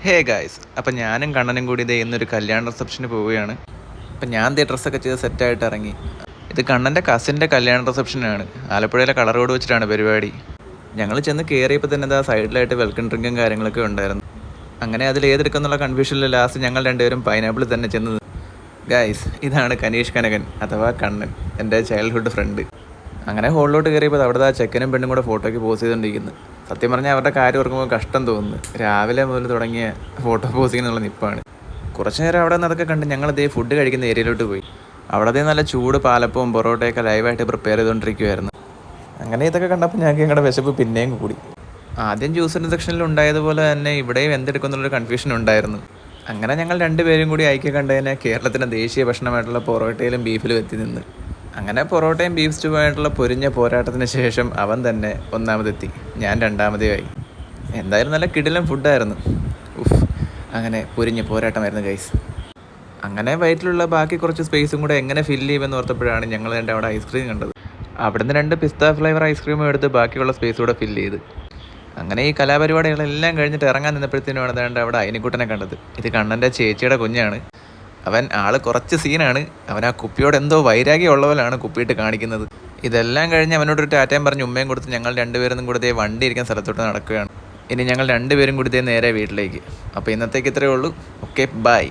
Hey guys, അപ്പം ഞാനും കണ്ണനും കൂടി ഇതേ ഇന്നൊരു കല്യാണ റിസപ്ഷന് പോവുകയാണ്. അപ്പം ഞാൻ ദേ ഡ്രസ്സൊക്കെ ചെയ്ത് സെറ്റായിട്ട് ഇറങ്ങി. ഇത് കണ്ണൻ്റെ കസിൻ്റെ കല്യാണ റിസപ്ഷനാണ്. ആലപ്പുഴയിലെ കളർ റോഡ് വെച്ചിട്ടാണ് പരിപാടി. ഞങ്ങൾ ചെന്ന് കയറിയപ്പോൾ തന്നെ ഇതാ സൈഡിലായിട്ട് വെൽക്കം ഡ്രിങ്കും കാര്യങ്ങളൊക്കെ ഉണ്ടായിരുന്നു. അങ്ങനെ അതിൽ ഏതെടുക്കുന്നുള്ള കൺഫ്യൂഷനിൽ ലാസ്റ്റ് ഞങ്ങൾ രണ്ടുപേരും പൈനാപ്പിൾ തന്നെ ചെന്നത്. ഗായ്സ്, ഇതാണ് കനീഷ് കനകൻ അഥവാ കണ്ണൻ, എൻ്റെ ചൈൽഡ്ഹുഡ് ഫ്രണ്ട്. അങ്ങനെ ഹോളിലോട്ട് കയറിയപ്പോൾ അവിടുത്തെ ആ ചെക്കനും പെണ്ണും കൂടെ ഫോട്ടോയ്ക്ക് പോസ് ചെയ്തുകൊണ്ടിരിക്കുന്നു. സത്യം പറഞ്ഞാൽ അവരുടെ കാര്യം ഓർക്കുമ്പോൾ കഷ്ടം തോന്നുന്നു. രാവിലെ മുതൽ തുടങ്ങിയ ഫോട്ടോ പോസിങ് എന്നുള്ള നിപ്പാണ്. കുറച്ച് നേരം അവിടെ നിന്ന് അതൊക്കെ കണ്ട് ഞങ്ങൾ ഇതേ ഫുഡ് കഴിക്കുന്ന ഏരിയയിലോട്ട് പോയി. അവിടത്തെ നല്ല ചൂട് പാലപ്പവും പൊറോട്ടയൊക്കെ ലൈവായിട്ട് പ്രിപ്പയർ ചെയ്തുകൊണ്ടിരിക്കുമായിരുന്നു. അങ്ങനെ ഇതൊക്കെ കണ്ടപ്പോൾ ഞങ്ങൾക്ക് ഞങ്ങളുടെ വിശപ്പ് പിന്നെയും കൂടി. ആദ്യം ജ്യൂസിൻ്റെ സെക്ഷനിൽ ഉണ്ടായതുപോലെ തന്നെ ഇവിടെയും എന്തെടുക്കുന്നുള്ളൊരു കൺഫ്യൂഷൻ ഉണ്ടായിരുന്നു. അങ്ങനെ ഞങ്ങൾ രണ്ടുപേരും കൂടി ഐക്യം കണ്ടതിനെ കേരളത്തിൻ്റെ ദേശീയ ഭക്ഷണമായിട്ടുള്ള പൊറോട്ടയിലും ബീഫിലും എത്തി നിന്ന്. അങ്ങനെ പൊറോട്ടയും ബീഫ് സ്റ്റൂവായിട്ടുള്ള പൊരിഞ്ഞ പോരാട്ടത്തിന് ശേഷം അവൻ തന്നെ ഒന്നാമതെത്തി, ഞാൻ രണ്ടാമതേയായി. എന്തായാലും നല്ല കിടിലൻ ഫുഡായിരുന്നു. ഉഫ്, അങ്ങനെ പൊരിഞ്ഞ പോരാട്ടമായിരുന്നു ഗൈസ്. അങ്ങനെ വയറ്റിലുള്ള ബാക്കി കുറച്ച് സ്പേസും കൂടെ എങ്ങനെ ഫില്ല് ചെയ്യുമെന്ന് ഓർത്തപ്പോഴാണ് ഞങ്ങൾ രണ്ട് അവിടെ ഐസ്ക്രീം കണ്ടത്. അവിടുന്ന് 2 പിസ്ത ഫ്ലേവർ ഐസ്ക്രീമും എടുത്ത് ബാക്കിയുള്ള സ്പേസ് കൂടെ ഫില്ല് ചെയ്ത്. അങ്ങനെ ഈ കലാപരിപാടികളെല്ലാം കഴിഞ്ഞിട്ട് ഇറങ്ങാൻ നിന്നപ്പോഴത്തേനുമാണ് ഏതാണ്ട് അവിടെ അയിനിക്കുട്ടനെ കണ്ടത്. ഇത് കണ്ണൻ്റെ ചേച്ചിയുടെ കുഞ്ഞാണ്. അവൻ ആള് കുറച്ച് സീനാണ്. അവൻ ആ കുപ്പിയോട് എന്തോ വൈരാഗ്യം ഉള്ള പോലെയാണ് കുപ്പിയിട്ട് കാണിക്കുന്നത്. ഇതെല്ലാം കഴിഞ്ഞ് അവനോടൊരു ടാറ്റയും പറഞ്ഞ് ഉമ്മയും കൊടുത്ത് ഞങ്ങൾ രണ്ടുപേരും കൂടി വണ്ടി ഇരിക്കുന്ന സ്ഥലത്തോട്ട് നടക്കുകയാണ്. ഇനി ഞങ്ങൾ രണ്ടുപേരും കൂടി നേരെ വീട്ടിലേക്ക്. അപ്പോൾ ഇന്നത്തേക്ക് ഇത്രയേ ഉള്ളൂ. Okay, by.